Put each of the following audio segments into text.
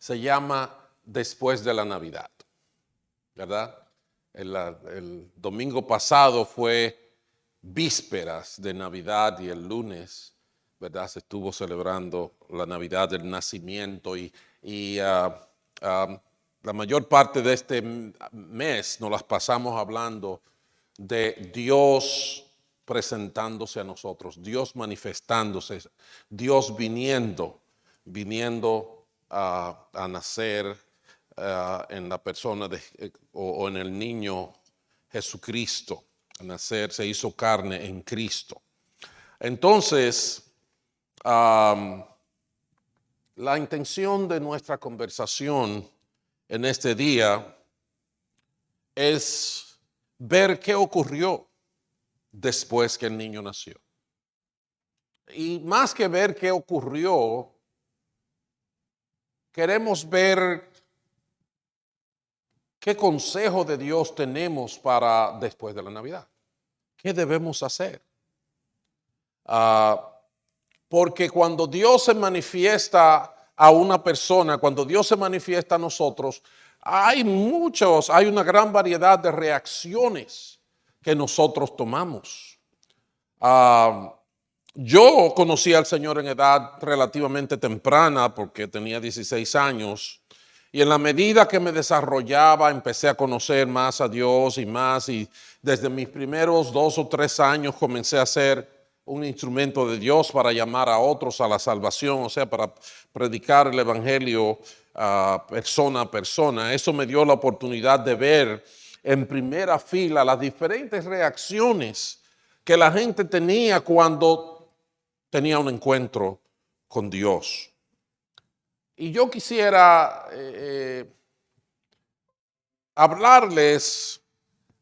se llama Después de la Navidad, ¿verdad? El domingo pasado fue vísperas de Navidad y el lunes, ¿verdad? Se estuvo celebrando la Navidad del nacimiento y la mayor parte de este mes nos las pasamos hablando de Dios presentándose a nosotros, Dios manifestándose, Dios viniendo a nacer en la persona o en el niño Jesucristo, a nacer, se hizo carne en Cristo. Entonces, la intención de nuestra conversación en este día es ver qué ocurrió después que el niño nació. Y más que ver qué ocurrió, queremos ver qué consejo de Dios tenemos para después de la Navidad. ¿Qué debemos hacer? Porque cuando Dios se manifiesta a una persona, cuando Dios se manifiesta a nosotros, hay una gran variedad de reacciones que nosotros tomamos. Yo conocí al Señor en edad relativamente temprana porque tenía 16 años y en la medida que me desarrollaba empecé a conocer más a Dios y desde mis primeros 2 o 3 años comencé a ser un instrumento de Dios para llamar a otros a la salvación, o sea, para predicar el evangelio persona a persona. Eso me dio la oportunidad de ver en primera fila las diferentes reacciones que la gente tenía cuando tenía un encuentro con Dios. Y yo quisiera hablarles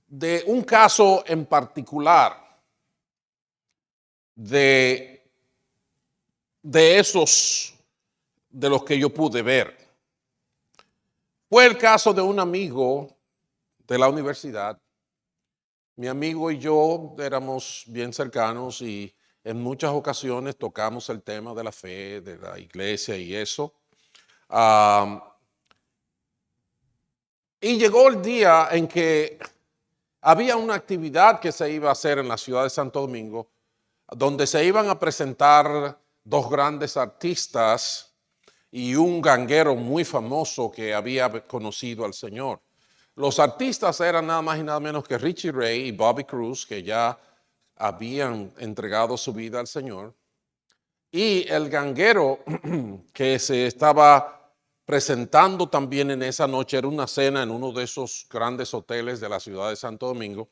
de un caso en particular de esos de los que yo pude ver. Fue el caso de un amigo de la universidad. Mi amigo y yo éramos bien cercanos y en muchas ocasiones tocamos el tema de la fe, de la iglesia y eso. Y llegó el día en que había una actividad que se iba a hacer en la ciudad de Santo Domingo, donde se iban a presentar 2 grandes artistas y un ganguero muy famoso que había conocido al Señor. Los artistas eran nada más y nada menos que Richie Ray y Bobby Cruz, que ya habían entregado su vida al Señor. Y el ganguero que se estaba presentando también en esa noche, era una cena en uno de esos grandes hoteles de la ciudad de Santo Domingo.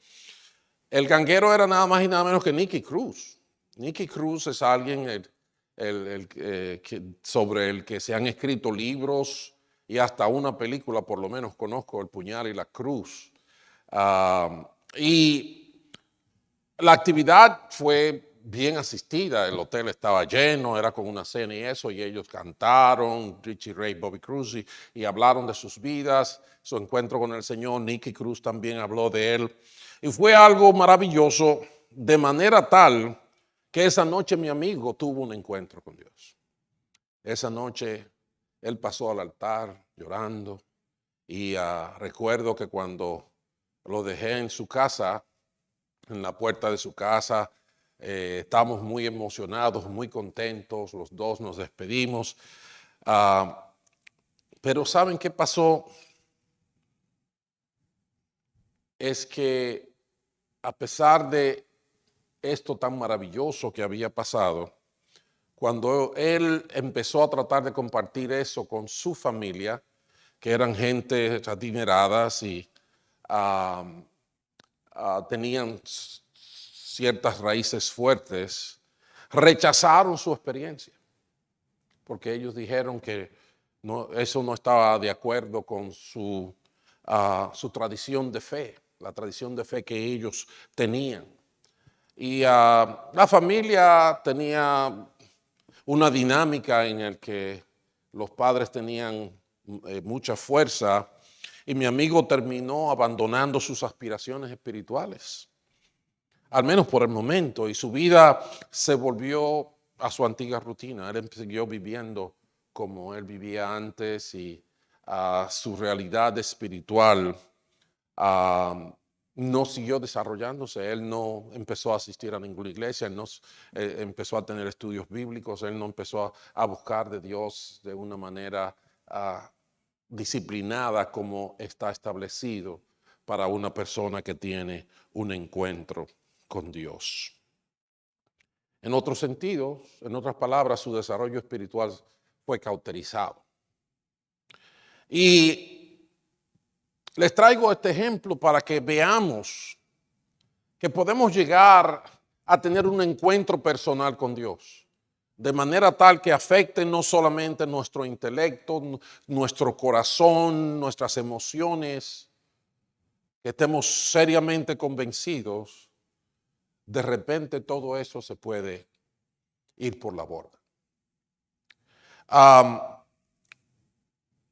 El ganguero era nada más y nada menos que Nicky Cruz. Nicky Cruz es alguien sobre el que se han escrito libros y hasta una película, por lo menos conozco, El puñal y la cruz. Y la actividad fue bien asistida, el hotel estaba lleno, era con una cena y eso, y ellos cantaron, Richie Ray, Bobby Cruz, y hablaron de sus vidas, su encuentro con el Señor. Nicky Cruz también habló de él, y fue algo maravilloso, de manera tal que esa noche mi amigo tuvo un encuentro con Dios. Esa noche él pasó al altar llorando, y recuerdo que cuando lo dejé en su casa, en la puerta de su casa, estábamos muy emocionados, muy contentos, los dos nos despedimos. Pero ¿saben qué pasó? Es que a pesar de esto tan maravilloso que había pasado, cuando él empezó a tratar de compartir eso con su familia, que eran gente adineradas y tenían ciertas raíces fuertes, rechazaron su experiencia, porque ellos dijeron que eso no estaba de acuerdo con su tradición de fe, la tradición de fe que ellos tenían. Y la familia tenía una dinámica en la que los padres tenían mucha fuerza, y mi amigo terminó abandonando sus aspiraciones espirituales, al menos por el momento, y su vida se volvió a su antigua rutina. Él siguió viviendo como él vivía antes y su realidad espiritual no siguió desarrollándose. Él no empezó a asistir a ninguna iglesia, él no empezó a tener estudios bíblicos, él no empezó a buscar de Dios de una manera disciplinada como está establecido para una persona que tiene un encuentro con Dios. En otros sentidos, en otras palabras, su desarrollo espiritual fue cauterizado. Y les traigo este ejemplo para que veamos que podemos llegar a tener un encuentro personal con Dios, de manera tal que afecte no solamente nuestro intelecto, nuestro corazón, nuestras emociones, que estemos seriamente convencidos. De repente todo eso se puede ir por la borda.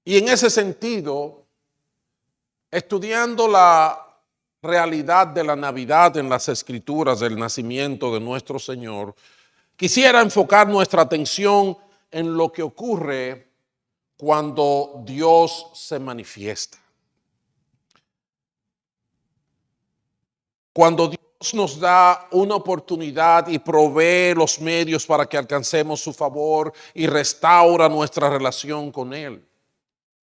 Y en ese sentido, estudiando la realidad de la Navidad en las Escrituras del nacimiento de nuestro Señor, quisiera enfocar nuestra atención en lo que ocurre cuando Dios se manifiesta. Cuando Dios nos da una oportunidad y provee los medios para que alcancemos su favor y restaura nuestra relación con Él.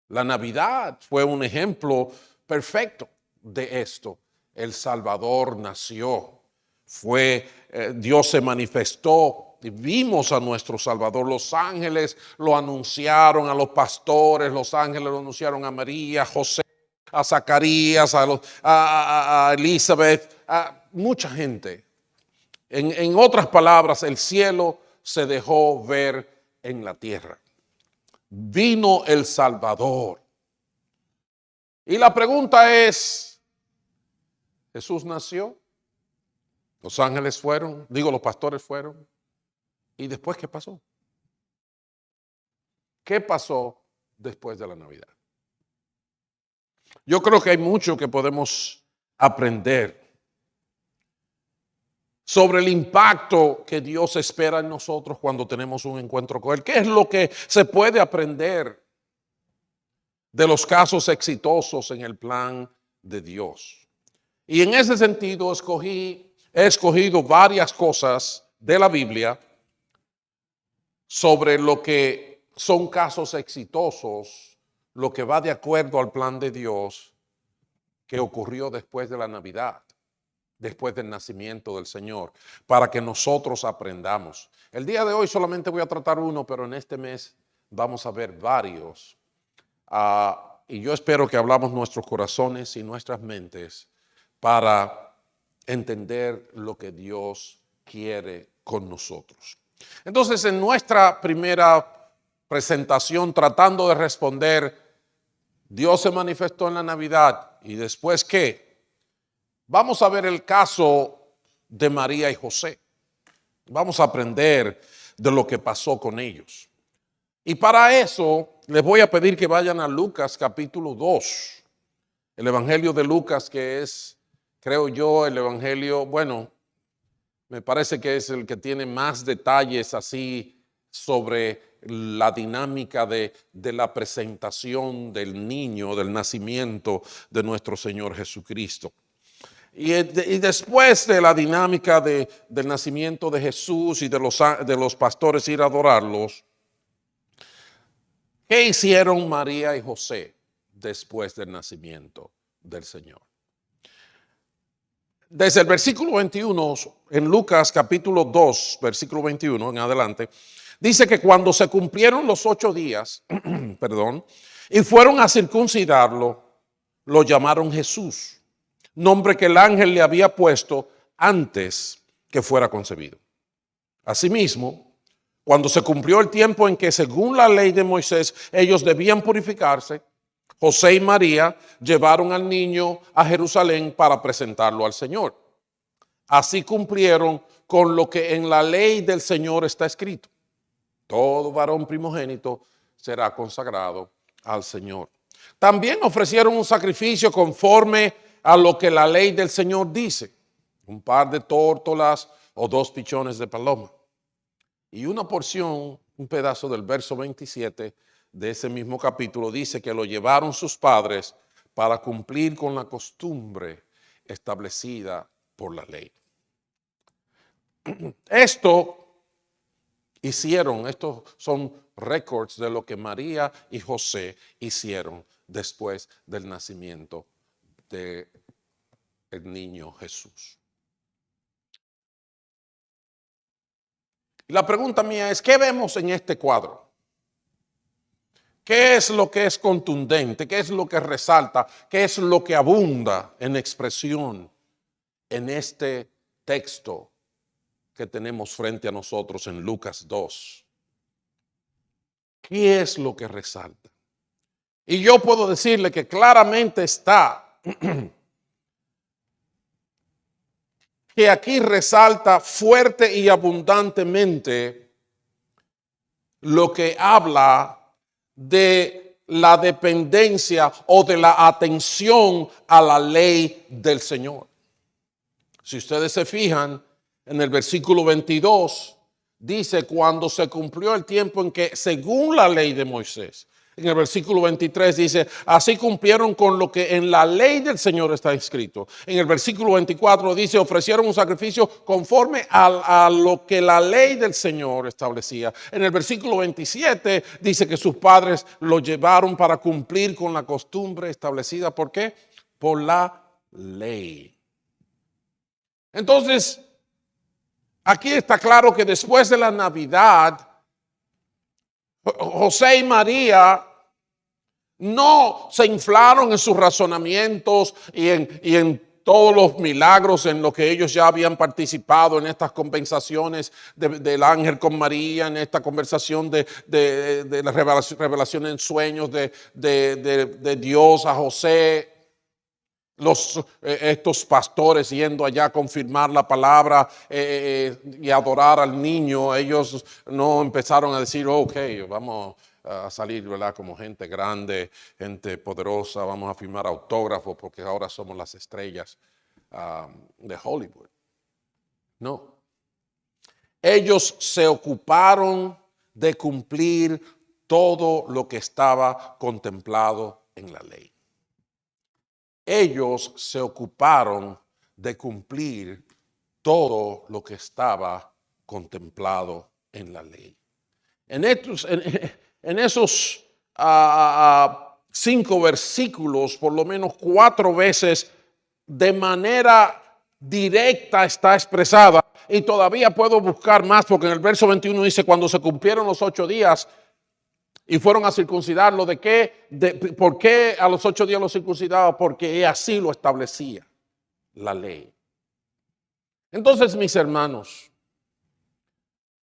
La Navidad fue un ejemplo perfecto de esto. El Salvador nació, Dios se manifestó y vimos a nuestro Salvador. Los ángeles lo anunciaron a los pastores, los ángeles lo anunciaron a María, a José, a Zacarías, a Elizabeth, a mucha gente. En otras palabras, el cielo se dejó ver en la tierra. Vino el Salvador. Y la pregunta es, ¿Jesús nació? Los ángeles fueron, los pastores fueron. ¿Y después qué pasó? ¿Qué pasó después de la Navidad? Yo creo que hay mucho que podemos aprender sobre el impacto que Dios espera en nosotros cuando tenemos un encuentro con Él. ¿Qué es lo que se puede aprender de los casos exitosos en el plan de Dios? Y en ese sentido he escogido varias cosas de la Biblia sobre lo que son casos exitosos, lo que va de acuerdo al plan de Dios que ocurrió después de la Navidad, después del nacimiento del Señor, para que nosotros aprendamos. El día de hoy solamente voy a tratar uno, pero en este mes vamos a ver varios. Y yo espero que hablamos nuestros corazones y nuestras mentes para entender lo que Dios quiere con nosotros. Entonces, en nuestra primera presentación, tratando de responder, Dios se manifestó en la Navidad, ¿y después qué? Vamos a ver el caso de María y José. Vamos a aprender de lo que pasó con ellos. Y para eso les voy a pedir que vayan a Lucas capítulo 2. El Evangelio de Lucas, que es, creo yo, el Evangelio, me parece que es el que tiene más detalles así sobre la dinámica de la presentación del niño, del nacimiento de nuestro Señor Jesucristo. Y después de la dinámica del nacimiento de Jesús y de los pastores ir a adorarlos, ¿qué hicieron María y José después del nacimiento del Señor? Desde el versículo 21, en Lucas capítulo 2, versículo 21 en adelante, dice que cuando se cumplieron los 8 días, y fueron a circuncidarlo, lo llamaron Jesús, nombre que el ángel le había puesto antes que fuera concebido. Asimismo, cuando se cumplió el tiempo en que, según la ley de Moisés, ellos debían purificarse, José y María llevaron al niño a Jerusalén para presentarlo al Señor. Así cumplieron con lo que en la ley del Señor está escrito: todo varón primogénito será consagrado al Señor. También ofrecieron un sacrificio conforme a lo que la ley del Señor dice: un par de tórtolas o 2 pichones de paloma y una porción un pedazo del verso 27 de ese mismo capítulo, dice que lo llevaron sus padres para cumplir con la costumbre establecida por la ley. Estos son récords de lo que María y José hicieron después del nacimiento del niño Jesús. La pregunta mía es, ¿qué vemos en este cuadro? ¿Qué es lo que es contundente? ¿Qué es lo que resalta? ¿Qué es lo que abunda en expresión en este texto que tenemos frente a nosotros en Lucas 2? ¿Qué es lo que resalta? Y yo puedo decirle que claramente está que aquí resalta fuerte y abundantemente lo que habla de la dependencia o de la atención a la ley del Señor. Si ustedes se fijan, en el versículo 22 dice, cuando se cumplió el tiempo en que, según la ley de Moisés, en el versículo 23 dice, así cumplieron con lo que en la ley del Señor está escrito. En el versículo 24 dice, ofrecieron un sacrificio conforme a lo que la ley del Señor establecía. En el versículo 27 dice que sus padres lo llevaron para cumplir con la costumbre establecida. ¿Por qué? Por la ley. Entonces, aquí está claro que después de la Navidad, José y María no se inflaron en sus razonamientos y en todos los milagros en los que ellos ya habían participado en estas conversaciones del ángel con María, en esta conversación de la revelación en sueños de Dios a José. Estos pastores yendo allá a confirmar la palabra y adorar al niño, ellos no empezaron a decir, ok, vamos a salir, ¿verdad? Como gente grande, gente poderosa, vamos a firmar autógrafos porque ahora somos las estrellas de Hollywood. No. Ellos se ocuparon de cumplir todo lo que estaba contemplado en la ley. Ellos se ocuparon de cumplir todo lo que estaba contemplado en la ley. En esos 5 versículos, por lo menos 4 veces, de manera directa está expresada, y todavía puedo buscar más, porque en el verso 21 dice, cuando se cumplieron los 8 días, y fueron a circuncidarlo. ¿Por qué a los 8 días lo circuncidaba? Porque así lo establecía la ley. Entonces, mis hermanos,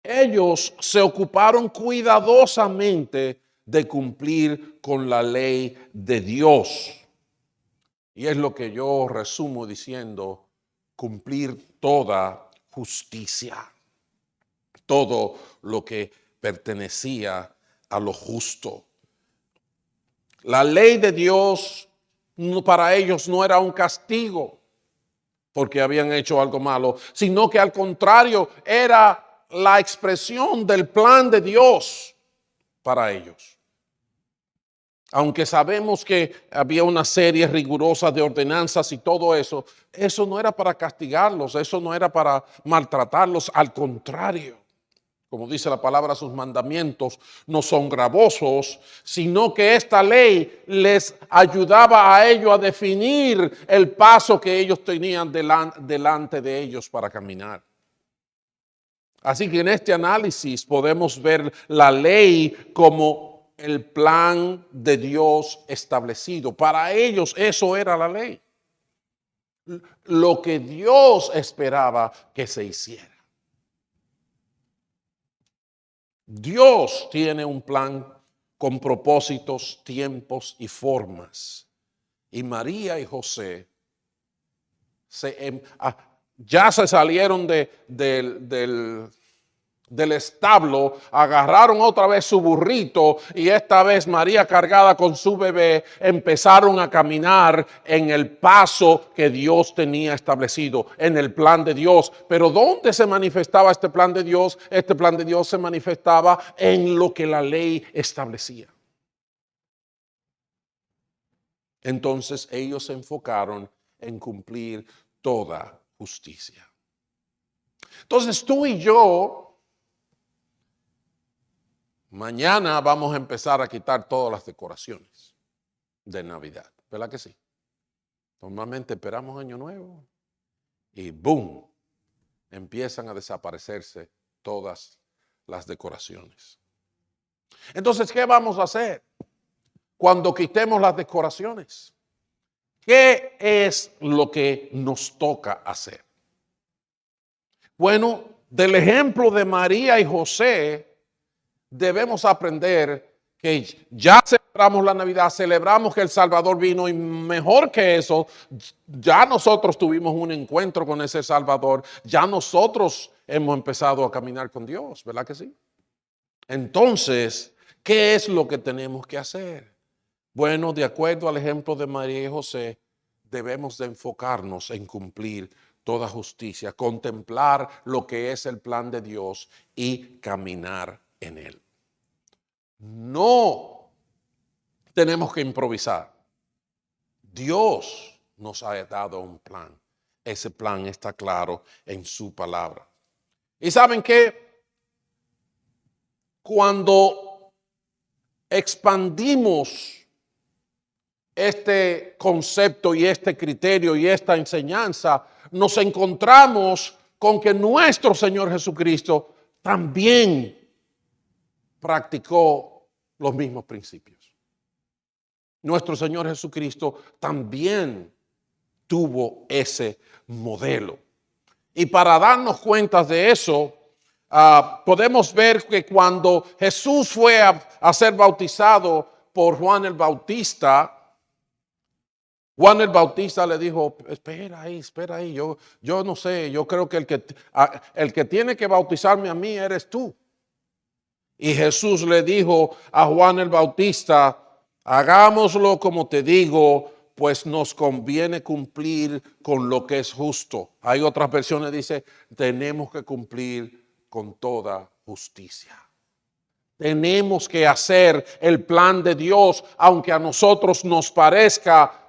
ellos se ocuparon cuidadosamente de cumplir con la ley de Dios. Y es lo que yo resumo diciendo, cumplir toda justicia. Todo lo que pertenecía a lo justo. La ley de Dios para ellos no era un castigo porque habían hecho algo malo, sino que al contrario era la expresión del plan de Dios para ellos. Aunque sabemos que había una serie rigurosa de ordenanzas y todo eso, eso no era para castigarlos, eso no era para maltratarlos, al contrario. Como dice la palabra, sus mandamientos no son gravosos, sino que esta ley les ayudaba a ellos a definir el paso que ellos tenían delante de ellos para caminar. Así que en este análisis podemos ver la ley como el plan de Dios establecido. Para ellos eso era la ley. Lo que Dios esperaba que se hiciera. Dios tiene un plan con propósitos, tiempos y formas. Y María y José ya se salieron del del establo, agarraron otra vez su burrito y esta vez María cargada con su bebé empezaron a caminar en el paso que Dios tenía establecido, en el plan de Dios. Pero ¿dónde se manifestaba este plan de Dios? Este plan de Dios se manifestaba en lo que la ley establecía. Entonces ellos se enfocaron en cumplir toda justicia. Entonces tú y yo mañana vamos a empezar a quitar todas las decoraciones de Navidad, ¿verdad que sí? Normalmente esperamos Año Nuevo y ¡boom! Empiezan a desaparecerse todas las decoraciones. Entonces, ¿qué vamos a hacer cuando quitemos las decoraciones? ¿Qué es lo que nos toca hacer? Bueno, del ejemplo de María y José, debemos aprender que ya celebramos la Navidad, celebramos que el Salvador vino y mejor que eso, ya nosotros tuvimos un encuentro con ese Salvador, ya nosotros hemos empezado a caminar con Dios, ¿verdad que sí? Entonces, ¿qué es lo que tenemos que hacer? Bueno, de acuerdo al ejemplo de María y José, debemos de enfocarnos en cumplir toda justicia, contemplar lo que es el plan de Dios y caminar en él. No tenemos que improvisar. Dios nos ha dado un plan. Ese plan está claro en su palabra. ¿Y saben qué? Cuando expandimos este concepto y este criterio y esta enseñanza, nos encontramos con que nuestro Señor Jesucristo también practicó los mismos principios. Nuestro Señor Jesucristo también tuvo ese modelo. Y para darnos cuenta de eso, podemos ver que cuando Jesús fue a ser bautizado por Juan el Bautista, Juan el Bautista le dijo, espera ahí, yo no sé, yo creo que el que tiene que bautizarme a mí eres tú. Y Jesús le dijo a Juan el Bautista, hagámoslo como te digo, pues nos conviene cumplir con lo que es justo. Hay otras versiones que dice, tenemos que cumplir con toda justicia. Tenemos que hacer el plan de Dios, aunque a nosotros nos parezca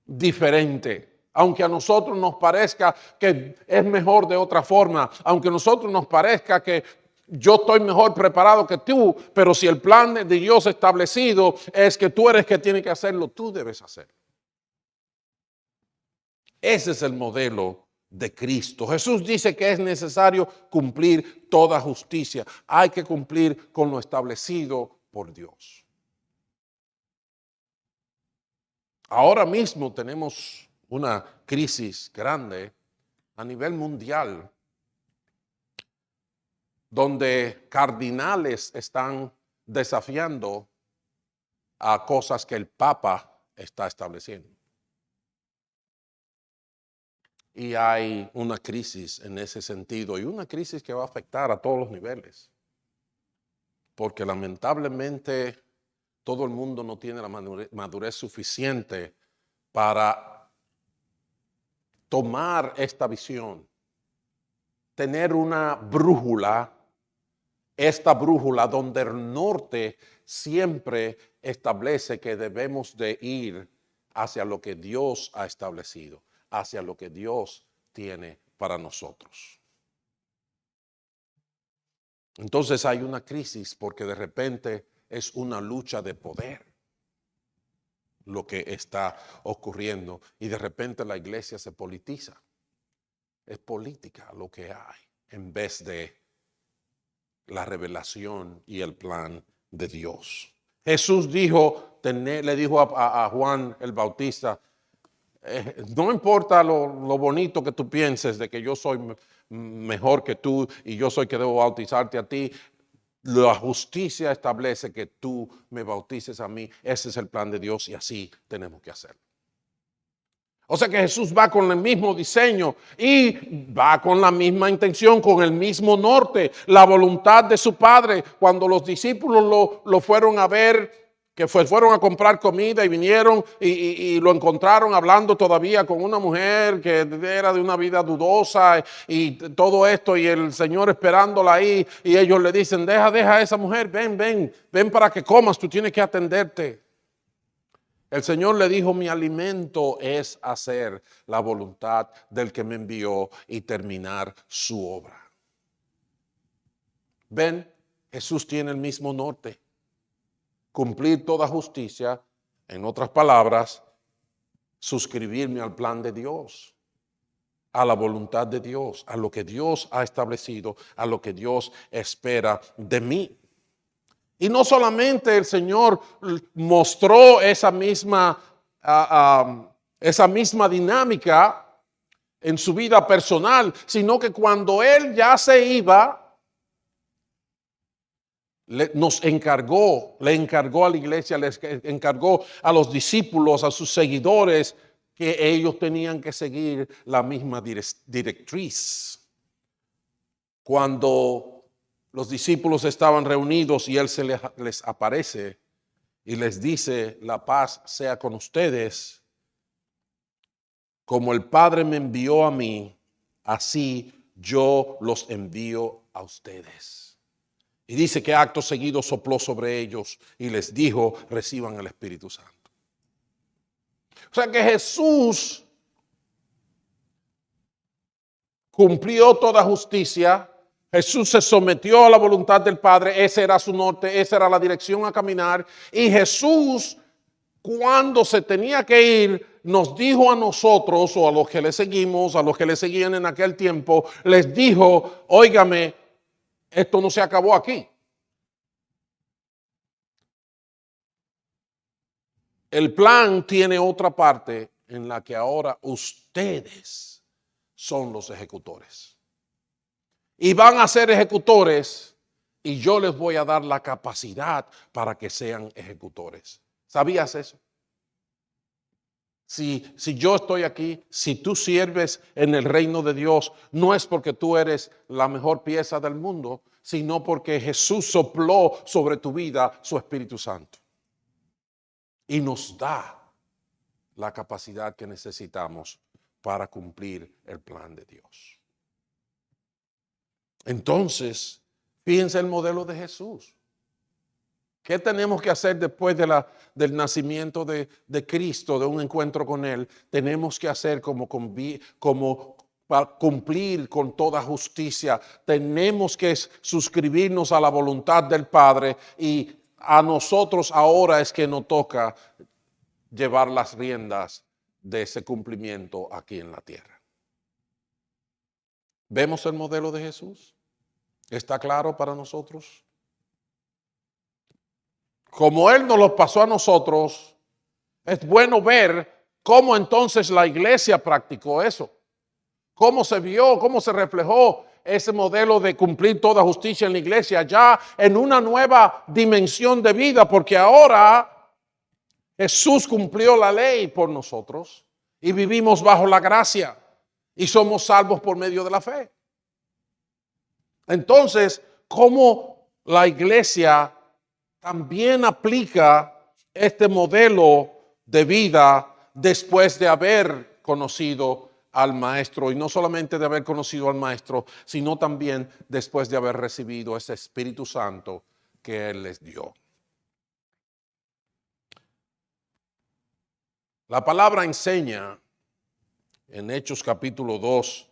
diferente, aunque a nosotros nos parezca que es mejor de otra forma, aunque a nosotros nos parezca que yo estoy mejor preparado que tú, pero si el plan de Dios establecido es que tú eres que tiene que hacerlo, tú debes hacerlo. Ese es el modelo de Cristo. Jesús dice que es necesario cumplir toda justicia. Hay que cumplir con lo establecido por Dios. Ahora mismo tenemos una crisis grande a nivel mundial, donde cardinales están desafiando a cosas que el Papa está estableciendo. Y hay una crisis en ese sentido, y una crisis que va a afectar a todos los niveles, porque lamentablemente todo el mundo no tiene la madurez suficiente para tomar esta visión, tener una brújula, esta brújula donde el norte siempre establece que debemos de ir hacia lo que Dios ha establecido, hacia lo que Dios tiene para nosotros. Entonces hay una crisis porque de repente es una lucha de poder lo que está ocurriendo y de repente la iglesia se politiza. Es política lo que hay en vez de la revelación y el plan de Dios. Jesús dijo, le dijo a Juan el Bautista, no importa lo bonito que tú pienses de que yo soy mejor que tú y yo soy que debo bautizarte a ti, la justicia establece que tú me bautices a mí. Ese es el plan de Dios y así tenemos que hacerlo. O sea que Jesús va con el mismo diseño y va con la misma intención, con el mismo norte, la voluntad de su Padre. Cuando los discípulos lo fueron a ver, que fueron a comprar comida y vinieron y lo encontraron hablando todavía con una mujer que era de una vida dudosa y todo esto, y el Señor esperándola ahí, y ellos le dicen, deja a esa mujer, ven para que comas, tú tienes que atenderte. El Señor le dijo, mi alimento es hacer la voluntad del que me envió y terminar su obra. Ven, Jesús tiene el mismo norte. Cumplir toda justicia, en otras palabras, suscribirme al plan de Dios, a la voluntad de Dios, a lo que Dios ha establecido, a lo que Dios espera de mí. Y no solamente el Señor mostró esa misma dinámica en su vida personal, sino que cuando Él ya se iba, le encargó a la iglesia, les encargó a los discípulos, a sus seguidores, que ellos tenían que seguir la misma directriz. Cuando los discípulos estaban reunidos y Él les aparece y les dice, la paz sea con ustedes. Como el Padre me envió a mí, así yo los envío a ustedes. Y dice que acto seguido sopló sobre ellos y les dijo, reciban el Espíritu Santo. O sea que Jesús cumplió toda justicia. Jesús se sometió a la voluntad del Padre, ese era su norte, esa era la dirección a caminar. Y Jesús, cuando se tenía que ir, nos dijo a nosotros, o a los que le seguimos, a los que le seguían en aquel tiempo, les dijo, óigame, esto no se acabó aquí. El plan tiene otra parte en la que ahora ustedes son los ejecutores. Y van a ser ejecutores y yo les voy a dar la capacidad para que sean ejecutores. ¿Sabías eso? Si yo estoy aquí, si tú sirves en el reino de Dios, no es porque tú eres la mejor pieza del mundo, sino porque Jesús sopló sobre tu vida su Espíritu Santo. Y nos da la capacidad que necesitamos para cumplir el plan de Dios. Entonces, fíjense el modelo de Jesús. ¿Qué tenemos que hacer después del nacimiento de Cristo, de un encuentro con Él? Tenemos que hacer como para cumplir con toda justicia. Tenemos que suscribirnos a la voluntad del Padre y a nosotros ahora es que nos toca llevar las riendas de ese cumplimiento aquí en la tierra. ¿Vemos el modelo de Jesús? ¿Está claro para nosotros? Como Él nos lo pasó a nosotros, es bueno ver cómo entonces la iglesia practicó eso. Cómo se vio, cómo se reflejó ese modelo de cumplir toda justicia en la iglesia ya en una nueva dimensión de vida, porque ahora Jesús cumplió la ley por nosotros y vivimos bajo la gracia y somos salvos por medio de la fe. Entonces, ¿cómo la iglesia también aplica este modelo de vida después de haber conocido al Maestro? Y no solamente de haber conocido al Maestro, sino también después de haber recibido ese Espíritu Santo que Él les dio. La palabra enseña en Hechos capítulo 2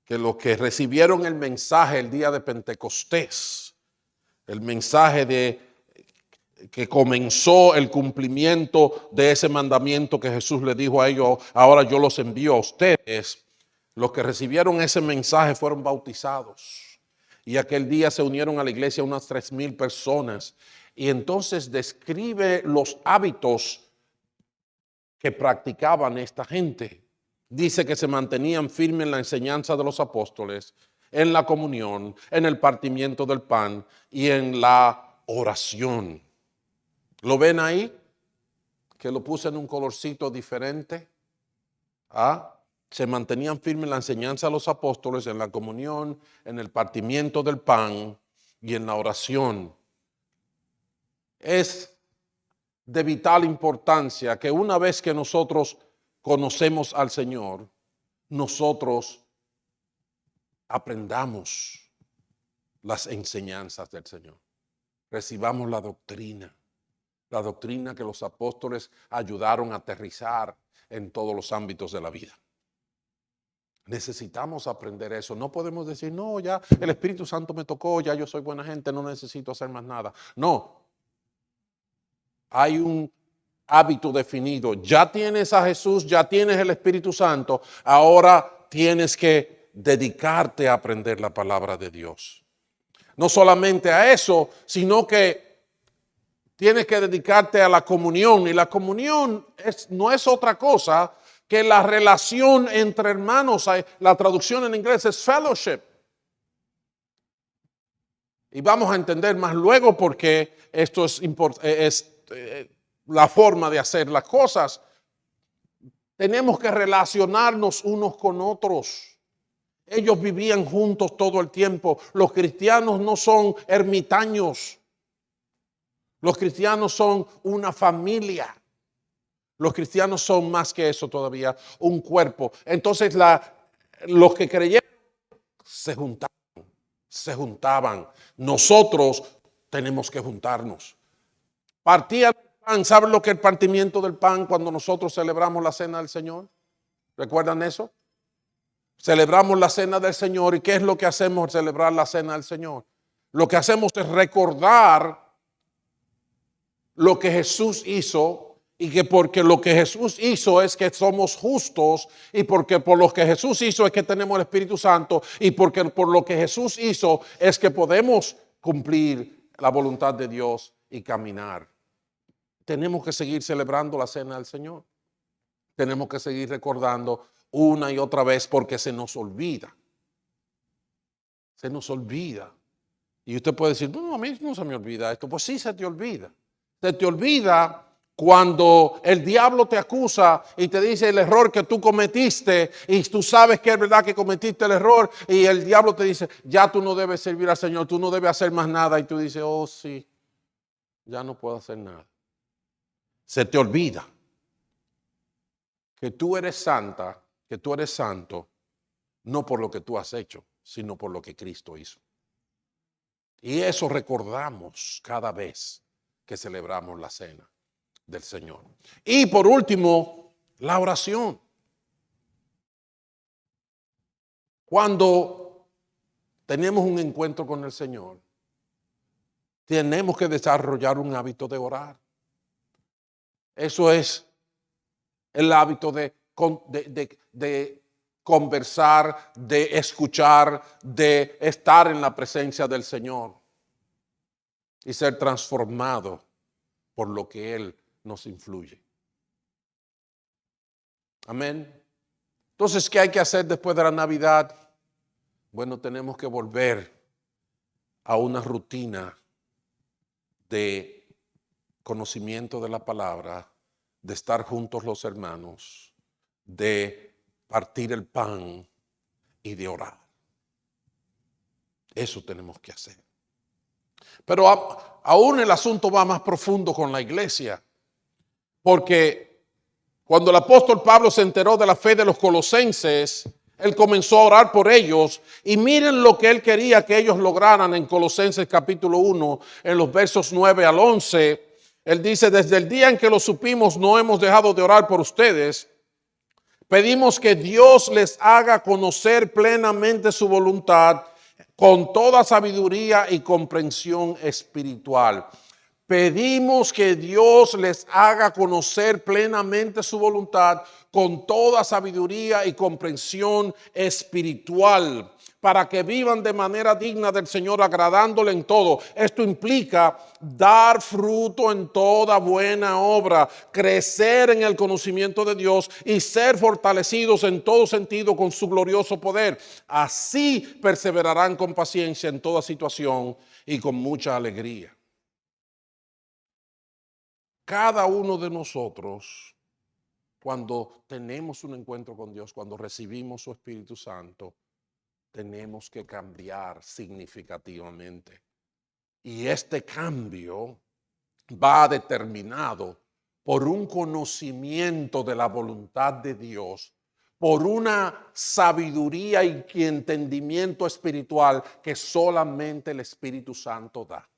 que los que recibieron el mensaje el día de Pentecostés, el mensaje que comenzó el cumplimiento de ese mandamiento que Jesús le dijo a ellos, ahora yo los envío a ustedes. Los que recibieron ese mensaje fueron bautizados. Y aquel día se unieron a la iglesia unas 3,000 personas. Y entonces describe los hábitos que practicaban esta gente. Dice que se mantenían firmes en la enseñanza de los apóstoles, en la comunión, en el partimiento del pan y en la oración. ¿Lo ven ahí? Que lo puse en un colorcito diferente. ¿ah? Se mantenían firmes en la enseñanza de los apóstoles, en la comunión, en el partimiento del pan y en la oración. Es de vital importancia que una vez que nosotros conocemos al Señor, nosotros aprendamos las enseñanzas del Señor. Recibamos la doctrina que los apóstoles ayudaron a aterrizar en todos los ámbitos de la vida. Necesitamos aprender eso. No podemos decir, no, ya el Espíritu Santo me tocó, ya yo soy buena gente, no necesito hacer más nada. No. Hay un hábito definido. Ya tienes a Jesús, ya tienes el Espíritu Santo. Ahora tienes que dedicarte a aprender la palabra de Dios. No solamente a eso, sino que tienes que dedicarte a la comunión. Y la comunión no es otra cosa que la relación entre hermanos. La traducción en inglés es fellowship. Y vamos a entender más luego por qué esto es la forma de hacer las cosas. Tenemos que relacionarnos unos con otros. Ellos vivían juntos todo el tiempo. Los cristianos no son ermitaños. Los cristianos son una familia. Los cristianos son más que eso todavía, un cuerpo. Entonces los que creyeron se juntaban. Nosotros tenemos que juntarnos. Partían el pan. ¿Saben lo que es el partimiento del pan cuando nosotros celebramos la cena del Señor? ¿Recuerdan eso? Celebramos la cena del Señor. ¿Y qué es lo que hacemos al celebrar la cena del Señor? Lo que hacemos es recordar lo que Jesús hizo, y que porque lo que Jesús hizo es que somos justos, y porque por lo que Jesús hizo es que tenemos el Espíritu Santo, y porque por lo que Jesús hizo es que podemos cumplir la voluntad de Dios y caminar. Tenemos que seguir celebrando la cena del Señor. Tenemos que seguir recordando una y otra vez porque se nos olvida. Se nos olvida. Y usted puede decir, no, a mí no se me olvida esto. Pues sí, se te olvida. Se te olvida cuando el diablo te acusa y te dice el error que tú cometiste, y tú sabes que es verdad que cometiste el error, y el diablo te dice, ya tú no debes servir al Señor, tú no debes hacer más nada, y tú dices, oh sí, ya no puedo hacer nada. Se te olvida que tú eres santa, que tú eres santo, no por lo que tú has hecho, sino por lo que Cristo hizo. Y eso recordamos cada vez que celebramos la cena del Señor. Y por último, la oración. Cuando tenemos un encuentro con el Señor, tenemos que desarrollar un hábito de orar. Eso es el hábito de conversar, de escuchar, de estar en la presencia del Señor y ser transformado por lo que Él nos influye. Amén. Entonces, ¿qué hay que hacer después de la Navidad? Bueno, tenemos que volver a una rutina de conocimiento de la palabra, de estar juntos los hermanos, de partir el pan y de orar. Eso tenemos que hacer. Pero aún el asunto va más profundo con la iglesia, porque cuando el apóstol Pablo se enteró de la fe de los colosenses, él comenzó a orar por ellos, y miren lo que él quería que ellos lograran en Colosenses capítulo 1, en los versos 9 al 11. Él dice, desde el día en que lo supimos no hemos dejado de orar por ustedes. Pedimos que Dios les haga conocer plenamente su voluntad con toda sabiduría y comprensión espiritual. Pedimos que Dios les haga conocer plenamente su voluntad con toda sabiduría y comprensión espiritual, para que vivan de manera digna del Señor, agradándole en todo. Esto implica dar fruto en toda buena obra, crecer en el conocimiento de Dios y ser fortalecidos en todo sentido con su glorioso poder. Así perseverarán con paciencia en toda situación y con mucha alegría. Cada uno de nosotros cuando tenemos un encuentro con Dios, cuando recibimos su Espíritu Santo, tenemos que cambiar significativamente. Y este cambio va determinado por un conocimiento de la voluntad de Dios, por una sabiduría y entendimiento espiritual que solamente el Espíritu Santo da.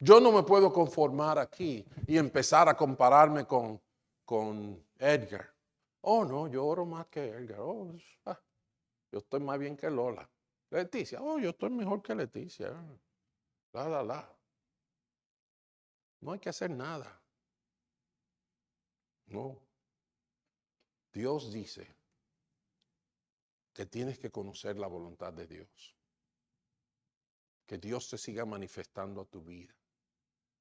Yo no me puedo conformar aquí y empezar a compararme con Edgar. Oh, no, yo oro más que Edgar. Oh, yo estoy más bien que Lola. Leticia, oh, yo estoy mejor que Leticia. La. No hay que hacer nada. No. Dios dice que tienes que conocer la voluntad de Dios. Que Dios se siga manifestando a tu vida.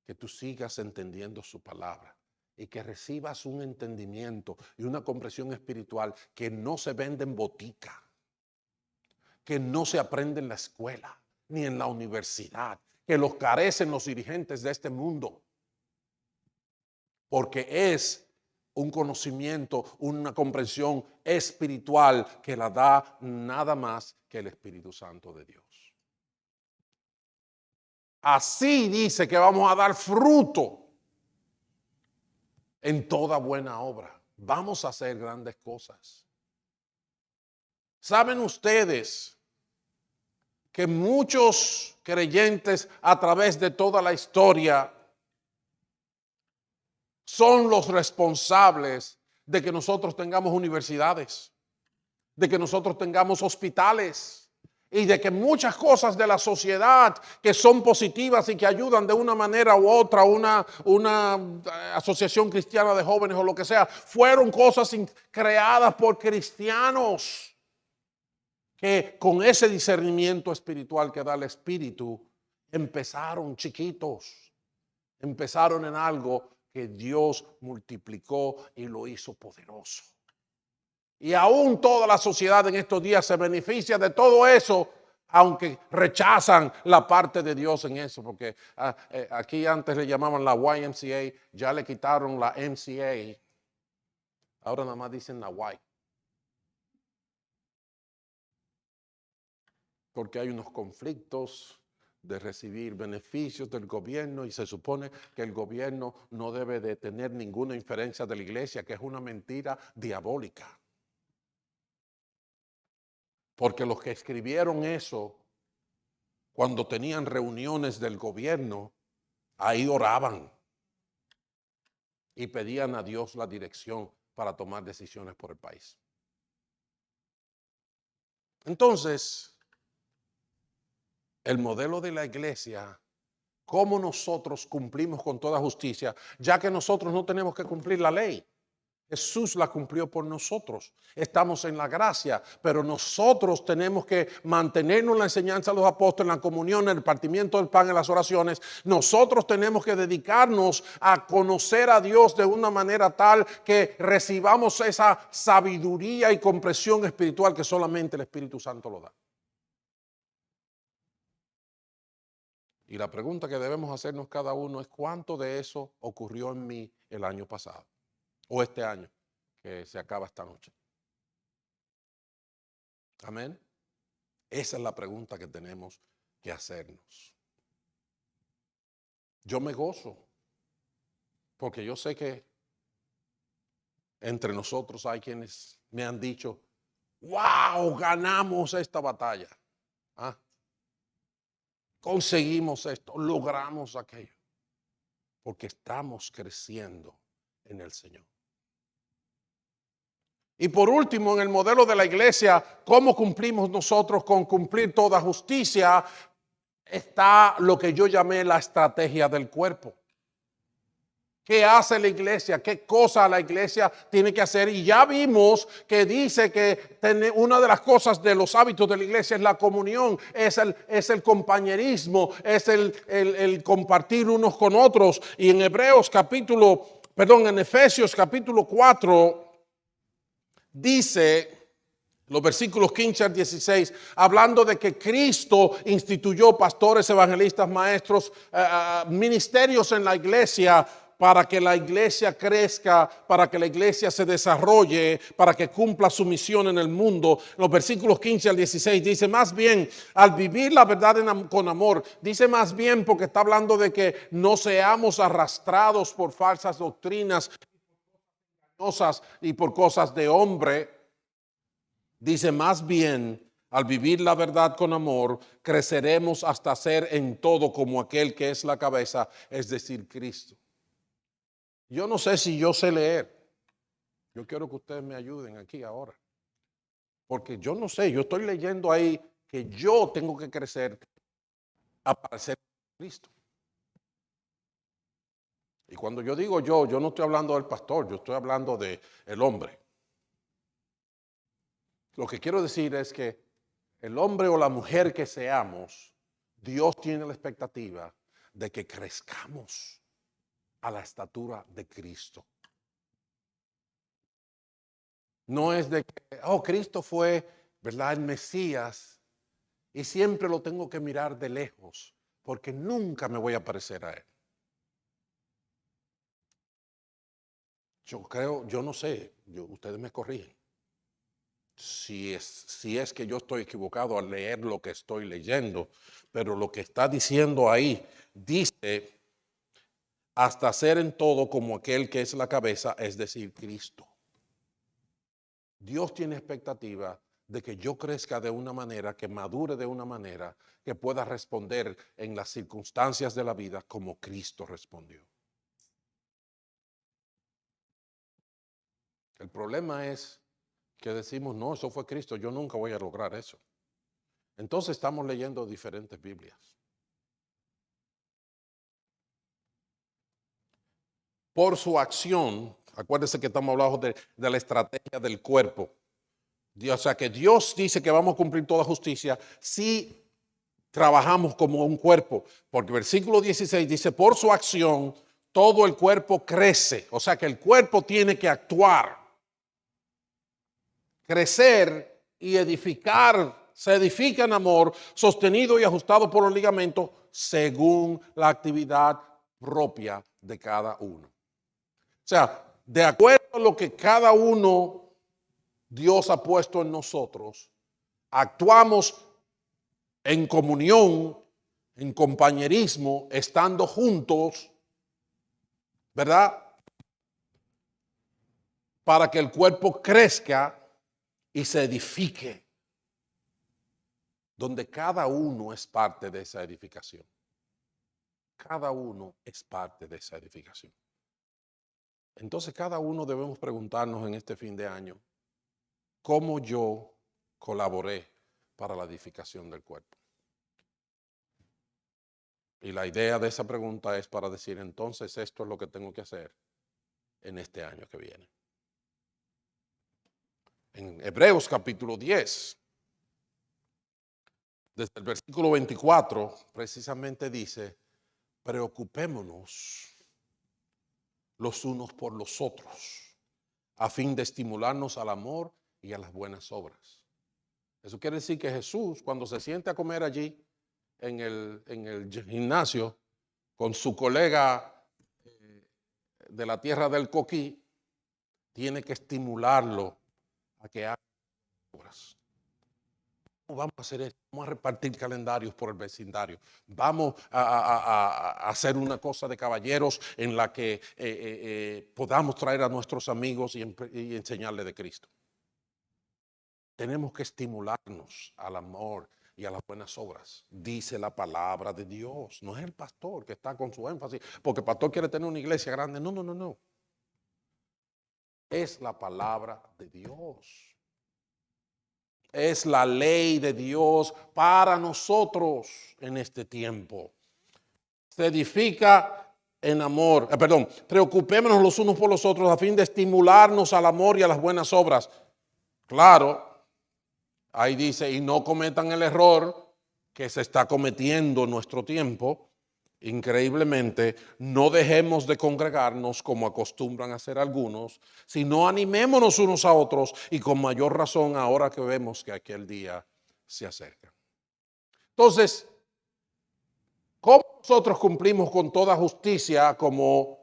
Que tú sigas entendiendo su palabra. Y que recibas un entendimiento y una comprensión espiritual que no se vende en botica. Que no se aprende en la escuela ni en la universidad. Que los carecen los dirigentes de este mundo. Porque es un conocimiento, una comprensión espiritual que la da nada más que el Espíritu Santo de Dios. Así dice que vamos a dar fruto en toda buena obra. Vamos a hacer grandes cosas. ¿Saben ustedes que muchos creyentes a través de toda la historia son los responsables de que nosotros tengamos universidades, de que nosotros tengamos hospitales y de que muchas cosas de la sociedad que son positivas y que ayudan de una manera u otra, una asociación cristiana de jóvenes o lo que sea, fueron cosas creadas por cristianos que con ese discernimiento espiritual que da el Espíritu empezaron chiquitos, empezaron en algo que Dios multiplicó y lo hizo poderoso. Y aún toda la sociedad en estos días se beneficia de todo eso, aunque rechazan la parte de Dios en eso, porque aquí antes le llamaban la YMCA, ya le quitaron la MCA, ahora nada más dicen la Y. Porque hay unos conflictos de recibir beneficios del gobierno y se supone que el gobierno no debe de tener ninguna inferencia de la iglesia, que es una mentira diabólica. Porque los que escribieron eso, cuando tenían reuniones del gobierno, ahí oraban y pedían a Dios la dirección para tomar decisiones por el país. Entonces, el modelo de la iglesia, cómo nosotros cumplimos con toda justicia, ya que nosotros no tenemos que cumplir la ley. Jesús la cumplió por nosotros. Estamos en la gracia, pero nosotros tenemos que mantenernos en la enseñanza de los apóstoles, en la comunión, en el partimiento del pan, en las oraciones. Nosotros tenemos que dedicarnos a conocer a Dios de una manera tal que recibamos esa sabiduría y comprensión espiritual que solamente el Espíritu Santo lo da. Y la pregunta que debemos hacernos cada uno es: ¿cuánto de eso ocurrió en mí el año pasado? O este año, que se acaba esta noche. Amén. Esa es la pregunta que tenemos que hacernos. Yo me gozo, porque yo sé que entre nosotros hay quienes me han dicho: wow, ganamos esta batalla. ¿Ah? Conseguimos esto, logramos aquello, porque estamos creciendo en el Señor. Y por último, en el modelo de la iglesia, ¿cómo cumplimos nosotros con cumplir toda justicia? Está lo que yo llamé la estrategia del cuerpo. ¿Qué hace la iglesia? ¿Qué cosa la iglesia tiene que hacer? Y ya vimos que dice que una de las cosas de los hábitos de la iglesia es la comunión, es el compañerismo, es el compartir unos con otros. Y en en Efesios capítulo 4, dice los versículos 15 al 16, hablando de que Cristo instituyó pastores, evangelistas, maestros, ministerios en la iglesia para que la iglesia crezca, para que la iglesia se desarrolle, para que cumpla su misión en el mundo. Los versículos 15 al 16 dice, más bien, al vivir la verdad con amor, dice más bien porque está hablando de que no seamos arrastrados por falsas doctrinas y por cosas de hombre. Dice más bien, al vivir la verdad con amor, creceremos hasta ser en todo como aquel que es la cabeza, es decir, Cristo. Yo no sé si yo sé leer. Yo quiero que ustedes me ayuden aquí ahora. Porque yo no sé, yo estoy leyendo ahí que yo tengo que crecer a parecer Cristo. Y cuando yo digo yo no estoy hablando del pastor, yo estoy hablando del hombre. Lo que quiero decir es que el hombre o la mujer que seamos, Dios tiene la expectativa de que crezcamos a la estatura de Cristo. No es de que, Cristo fue, ¿verdad?, el Mesías y siempre lo tengo que mirar de lejos porque nunca me voy a parecer a él. Yo creo, yo no sé, ustedes me corrigen. Si es que yo estoy equivocado al leer lo que estoy leyendo, pero lo que está diciendo ahí, dice, hasta ser en todo como aquel que es la cabeza, es decir, Cristo. Dios tiene expectativa de que yo crezca de una manera, que madure de una manera, que pueda responder en las circunstancias de la vida como Cristo respondió. El problema es que decimos, no, eso fue Cristo, yo nunca voy a lograr eso. Entonces estamos leyendo diferentes Biblias. Por su acción, acuérdense que estamos hablando de la estrategia del cuerpo. O sea que Dios dice que vamos a cumplir toda justicia si trabajamos como un cuerpo. Porque el versículo 16 dice, por su acción todo el cuerpo crece. O sea que el cuerpo tiene que actuar. Crecer y edificar, se edifica en amor, sostenido y ajustado por los ligamentos según la actividad propia de cada uno. O sea, de acuerdo a lo que cada uno Dios ha puesto en nosotros, actuamos en comunión, en compañerismo, estando juntos, ¿verdad? Para que el cuerpo crezca y se edifique, donde cada uno es parte de esa edificación. Cada uno es parte de esa edificación. Entonces cada uno debemos preguntarnos en este fin de año, ¿cómo yo colaboré para la edificación del cuerpo? Y la idea de esa pregunta es para decir, entonces esto es lo que tengo que hacer en este año que viene. En Hebreos capítulo 10, desde el versículo 24, precisamente dice, preocupémonos los unos por los otros, a fin de estimularnos al amor y a las buenas obras. Eso quiere decir que Jesús, cuando se siente a comer allí en el gimnasio con su colega de la tierra del Coquí, tiene que estimularlo a que haga obras. Vamos a hacer esto, vamos a repartir calendarios por el vecindario, vamos a hacer una cosa de caballeros en la que podamos traer a nuestros amigos y enseñarles de Cristo. Tenemos que estimularnos al amor y a las buenas obras, dice la palabra de Dios. No es el pastor que está con su énfasis, porque el pastor quiere tener una iglesia grande. No. Es la palabra de Dios. Es la ley de Dios para nosotros en este tiempo. Se edifica en amor. Preocupémonos los unos por los otros a fin de estimularnos al amor y a las buenas obras. Claro, ahí dice, y no cometan el error que se está cometiendo en nuestro tiempo, Increíblemente, no dejemos de congregarnos como acostumbran a hacer algunos, sino animémonos unos a otros y con mayor razón ahora que vemos que aquel día se acerca. Entonces, ¿cómo nosotros cumplimos con toda justicia como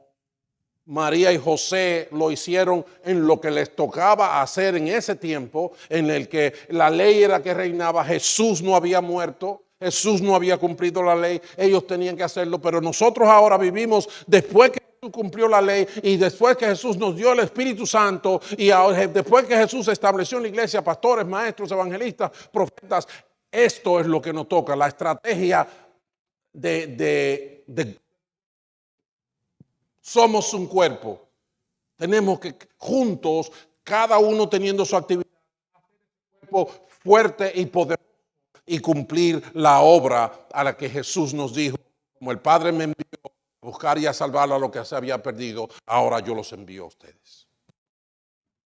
María y José lo hicieron en lo que les tocaba hacer en ese tiempo, en el que la ley era que reinaba? Jesús no había muerto, Jesús no había cumplido la ley, ellos tenían que hacerlo, pero nosotros ahora vivimos después que Jesús cumplió la ley y después que Jesús nos dio el Espíritu Santo y ahora, después que Jesús estableció en la iglesia pastores, maestros, evangelistas, profetas. Esto es lo que nos toca, la estrategia de somos un cuerpo. Tenemos que juntos, cada uno teniendo su actividad, cuerpo fuerte y poderoso y cumplir la obra a la que Jesús nos dijo, como el Padre me envió a buscar y a salvar a lo que se había perdido, ahora yo los envío a ustedes.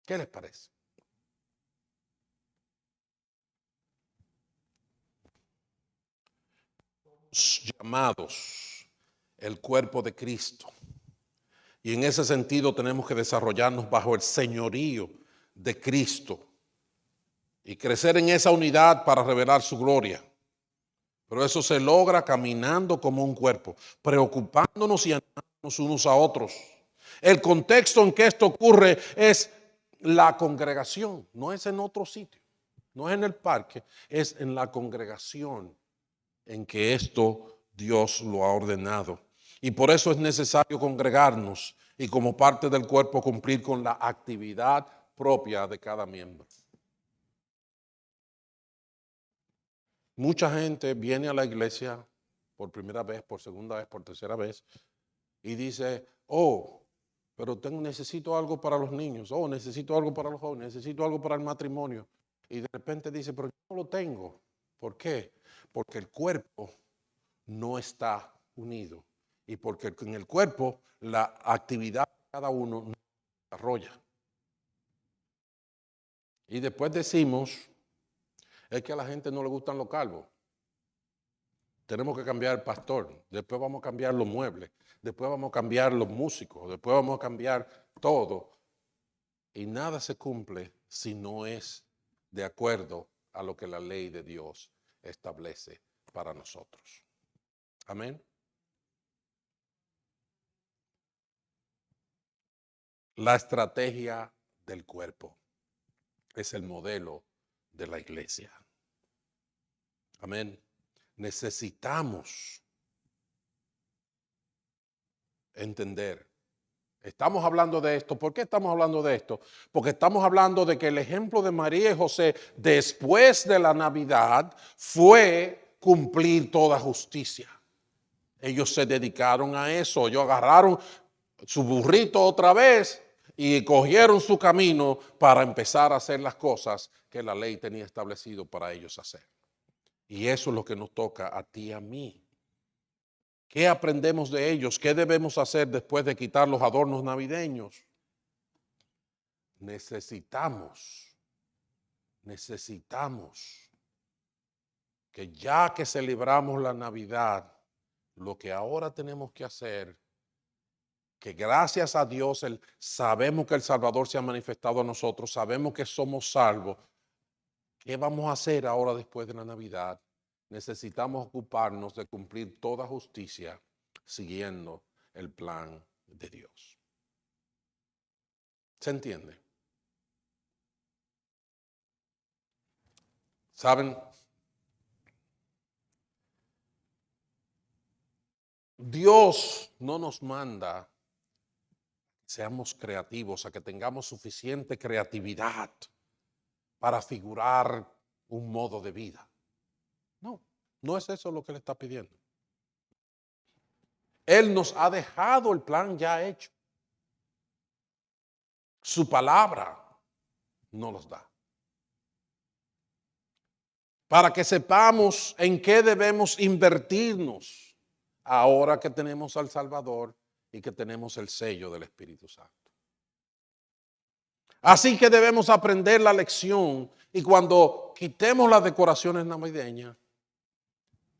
¿Qué les parece? Llamados el cuerpo de Cristo. Y en ese sentido tenemos que desarrollarnos bajo el señorío de Cristo y crecer en esa unidad para revelar su gloria. Pero eso se logra caminando como un cuerpo, preocupándonos y animándonos unos a otros. El contexto en que esto ocurre es la congregación, no es en otro sitio, no es en el parque, es en la congregación en que esto Dios lo ha ordenado. Y por eso es necesario congregarnos y como parte del cuerpo cumplir con la actividad propia de cada miembro. Mucha gente viene a la iglesia por primera vez, por segunda vez, por tercera vez y dice, oh, pero necesito algo para los niños, oh, necesito algo para los jóvenes, necesito algo para el matrimonio. Y de repente dice, pero yo no lo tengo. ¿Por qué? Porque el cuerpo no está unido y porque en el cuerpo la actividad de cada uno no se desarrolla. Y después decimos, es que a la gente no le gustan los calvos. Tenemos que cambiar el pastor, después vamos a cambiar los muebles, después vamos a cambiar los músicos, después vamos a cambiar todo. Y nada se cumple si no es de acuerdo a lo que la ley de Dios establece para nosotros. Amén. La estrategia del cuerpo es el modelo de la iglesia. Amén. Necesitamos entender. Estamos hablando de esto. ¿Por qué estamos hablando de esto? Porque estamos hablando de que el ejemplo de María y José después de la Navidad fue cumplir toda justicia. Ellos se dedicaron a eso. Ellos agarraron su burrito otra vez y cogieron su camino para empezar a hacer las cosas que la ley tenía establecido para ellos hacer. Y eso es lo que nos toca a ti y a mí. ¿Qué aprendemos de ellos? ¿Qué debemos hacer después de quitar los adornos navideños? Necesitamos que ya que celebramos la Navidad, lo que ahora tenemos que hacer, que gracias a Dios sabemos que el Salvador se ha manifestado a nosotros, sabemos que somos salvos. ¿Qué vamos a hacer ahora después de la Navidad? Necesitamos ocuparnos de cumplir toda justicia siguiendo el plan de Dios. ¿Se entiende? ¿Saben? Dios no nos manda a que seamos creativos, a que tengamos suficiente creatividad para figurar un modo de vida. No, no es eso lo que le está pidiendo. Él nos ha dejado el plan ya hecho. Su palabra nos los da. Para que sepamos en qué debemos invertirnos ahora que tenemos al Salvador y que tenemos el sello del Espíritu Santo. Así que debemos aprender la lección y cuando quitemos las decoraciones navideñas,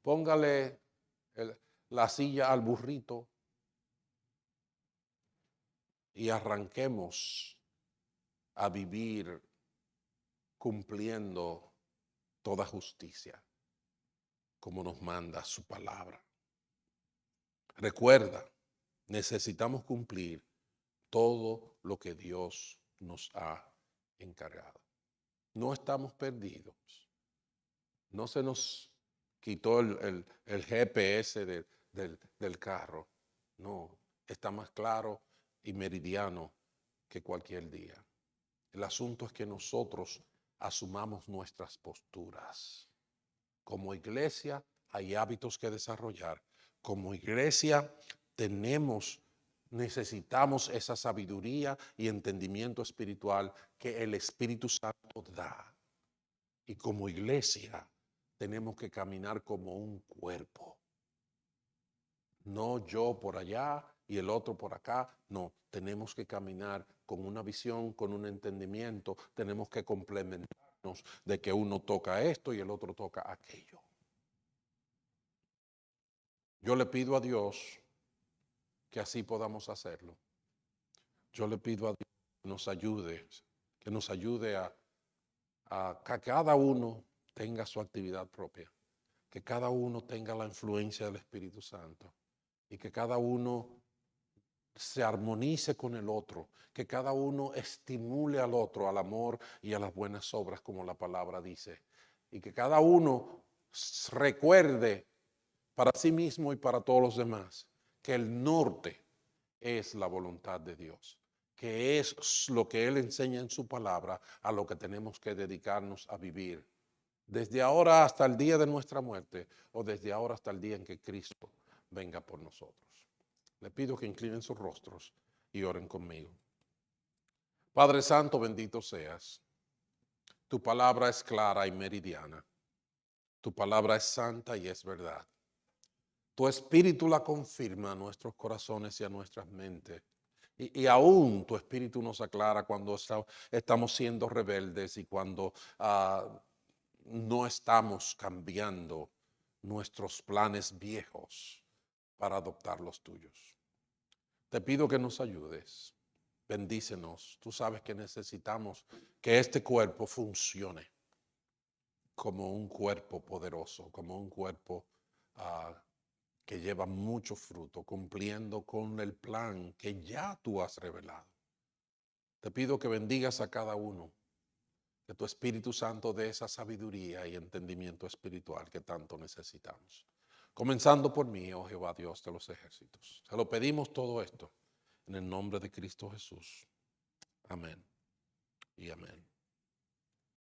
póngale la silla al burrito y arranquemos a vivir cumpliendo toda justicia, como nos manda su palabra. Recuerda, necesitamos cumplir todo lo que Dios nos ha encargado. No estamos perdidos. No se nos quitó el GPS del carro. No, está más claro y meridiano que cualquier día. El asunto es que nosotros asumamos nuestras posturas. Como iglesia hay hábitos que desarrollar. Como iglesia necesitamos esa sabiduría y entendimiento espiritual que el Espíritu Santo da. Y como iglesia tenemos que caminar como un cuerpo. No yo por allá y el otro por acá. No, tenemos que caminar con una visión, con un entendimiento. Tenemos que complementarnos de que uno toca esto y el otro toca aquello. Yo le pido a Dios que así podamos hacerlo. Yo le pido a Dios que nos ayude a que cada uno tenga su actividad propia, que cada uno tenga la influencia del Espíritu Santo y que cada uno se armonice con el otro, que cada uno estimule al otro, al amor y a las buenas obras, como la palabra dice, y que cada uno recuerde para sí mismo y para todos los demás que el norte es la voluntad de Dios, que es lo que Él enseña en su palabra, a lo que tenemos que dedicarnos a vivir, desde ahora hasta el día de nuestra muerte, o desde ahora hasta el día en que Cristo venga por nosotros. Le pido que inclinen sus rostros y oren conmigo. Padre Santo, bendito seas. Tu palabra es clara y meridiana. Tu palabra es santa y es verdad. Tu espíritu la confirma a nuestros corazones y a nuestras mentes. Y aún tu espíritu nos aclara cuando estamos siendo rebeldes y cuando no estamos cambiando nuestros planes viejos para adoptar los tuyos. Te pido que nos ayudes. Bendícenos. Tú sabes que necesitamos que este cuerpo funcione como un cuerpo poderoso, como un cuerpo que lleva mucho fruto, cumpliendo con el plan que ya tú has revelado. Te pido que bendigas a cada uno, que tu Espíritu Santo dé esa sabiduría y entendimiento espiritual que tanto necesitamos. Comenzando por mí, oh Jehová Dios de los ejércitos. Te lo pedimos todo esto en el nombre de Cristo Jesús. Amén y amén.